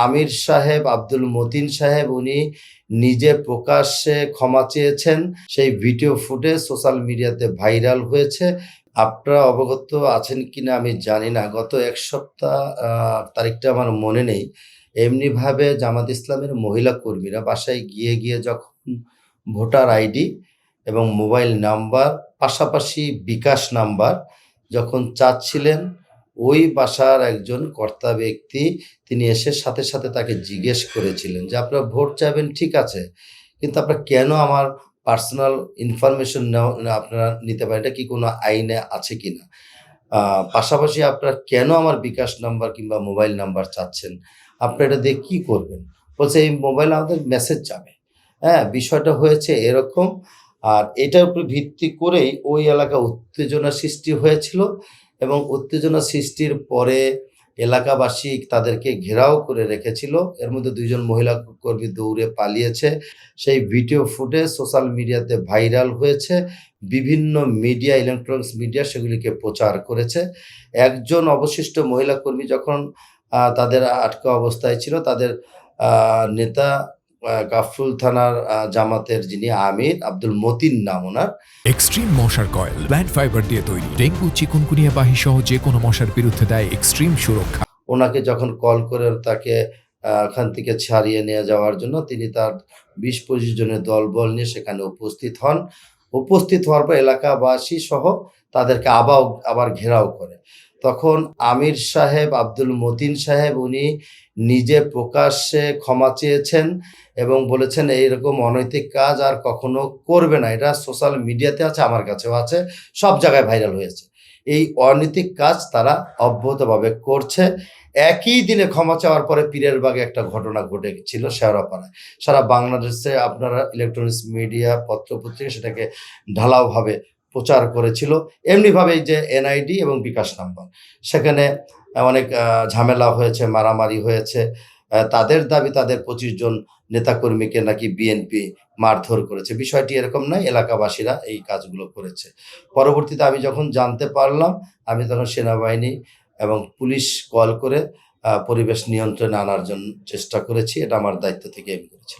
আমির সাহেব, আব্দুল মতিন সাহেব উনি নিজে প্রকাশ্যে ক্ষমা চেয়েছেন। সেই ভিডিও ফুটেজ সোশ্যাল মিডিয়াতে ভাইরাল হয়েছে। আপনারা অবগত আছেন কিনা আমি জানি না। গত ১ সপ্তাহ তারিখটা আমার মনে নেই। এমনিভাবে জামাত ইসলামের মহিলা কর্মীরা বাসায় গিয়ে যখন ভোটার আইডি এবং মোবাইল নাম্বার পাশাপাশি বিকাশ নাম্বার যখন চাচ্ছিলেন, ওই বাসার একজন কর্তা ব্যক্তি তিনি এসে সাথে তাকে জিজ্ঞেস করেছিলেন যে, "আপনারা ভোট চাইবেন ঠিক আছে। কিন্তু আপনারা কেন আমার পার্সোনাল ইনফরমেশন আপনারা নিতে পারেন? এটা কি কোনো আইনে আছে কিনা? আ পাশাপাশি আপনারা কেন আমার বিকাশ নাম্বার কিংবা মোবাইল নাম্বার চাচ্ছেন? আপনারা এটা দিয়ে কি করবেন?" বলছে, "এই মোবাইলে আমাদের মেসেজ যাবে।" হ্যাঁ? বিষয়টা হয়েছে এরকম। আর এটার উপর ভিত্তি করেই ওই এলাকায় উত্তেজনা সৃষ্টি হয়েছিল এবং উত্তেজনা সৃষ্টির পরে এলাকাবাসী তাদেরকে ঘেরাও করে রেখেছিল। এর মধ্যে ২ জন মহিলা কর্মী দৌড়ে পালিয়েছে। সেই ভিডিও ফুটেজ সোশ্যাল মিডিয়াতে ভাইরাল হয়েছে। বিভিন্ন মিডিয়া, ইলেকট্রনিক্স মিডিয়া সেগুলিকে প্রচার করেছে। একজন অবশিষ্ট মহিলা কর্মী যখন তাদের আটকা অবস্থায় ছিল, তাদের আ নেতা গাফরুল থানার জামাতের যিনি আমির, আব্দুল মতিন নাম উনার। এক্সট্রিম মশার কয়েল প্ল্যান্ট ফাইবার দিয়ে তৈরি। ডেঙ্গু, চিকুনগুনিয়া বাহি সহ যে কোনো মশার বিরুদ্ধে দেয় এক্সট্রিম সুরক্ষা। ওনাকে যখন কল করে তাকে ওখান থেকে ছাড়িয়ে নিয়ে যাওয়ার জন্য তিনি তার ২০-২৫ জনের দলবল নিয়ে সেখানে উপস্থিত হন। উপস্থিত হওয়ার পর এলাকাবাসী সহ তাদেরকে আবার ঘেরাও করে। তখন আমির সাহেব, আব্দুল মতিন সাহেব উনি নিজে প্রকাশ্যে ক্ষমা চেয়েছেন এবং বলেছেন এইরকম অনৈতিক কাজ আর কখনো করবে না। এটা সোশ্যাল মিডিয়াতে আছে, আমার কাছেও আছে। সব জায়গায় ভাইরাল হয়েছে। এই অনৈতিক কাজ তারা অব্যাহতভাবে করছে। একই দিনে ক্ষমা চাওয়ার পরে পীরের বাগে একটা ঘটনা ঘটেছিল শেওড়াপাড়ায়। সারা বাংলাদেশে আপনারা ইলেকট্রনিক্স মিডিয়া, পত্র-পত্রিকা সেটাকে ঢালাওভাবে প্রচার করেছিল। এমনিভাবে এই যে এনআইডি এবং বিকাশ নাম্বার, সেখানে অনেক ঝামেলা হয়েছে, মারামারি হয়েছে। তাদের দাবি তাদের ২৫ জন নেতাকর্মীকে নাকি বিএনপি মারধর করেছে। বিষয়টি এরকম নয়, এলাকাবাসীরা এই কাজগুলো করেছে। পরবর্তীতে আমি যখন জানতে পারলাম, আমি তখন সেনাবাহিনী এবং পুলিশ কল করে পরিবেশ নিয়ন্ত্রণে আনার চেষ্টা করেছি। এটা আমার দায়িত্ব থেকে আমি করেছি।